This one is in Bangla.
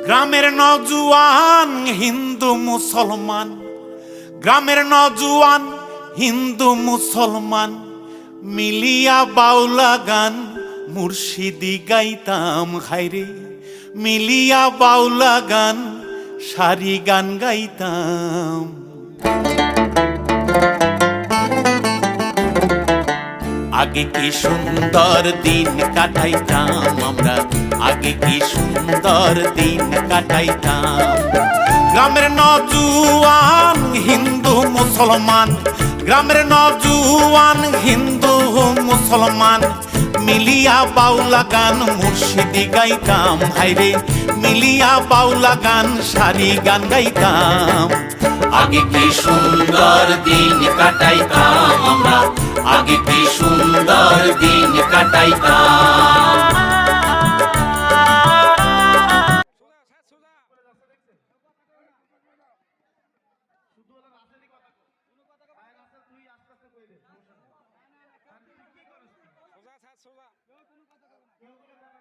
গ্রামের নওজোয়ান হিন্দু মুসলমান, গ্রামের নওজোয়ান হিন্দু মুসলমান মিলিয়া বাউলা গান মুর্শিদি গাইতাম। হায়রে মিলিয়া বাউলা গান সারি গান গাইতাম। আগে কি সুন্দর দিন কাটাইতাম আমরা, আগে কি সুন্দর দিন কাটাইতাম। গ্রামের নওজোয়ান হিন্দু মুসলমান, গ্রামের নওজোয়ান হিন্দু মুসলমান মিলিয়া বাউলা গান মুর্শিদি গাইতাম। হায়রে মিলিয়া বাউলা গান সারি গান গাইতাম। আগে কি সুন্দর দিন কাটাইতাম আমরা, আগে কি সুন্দর দিন কাটাইতাম। সোজা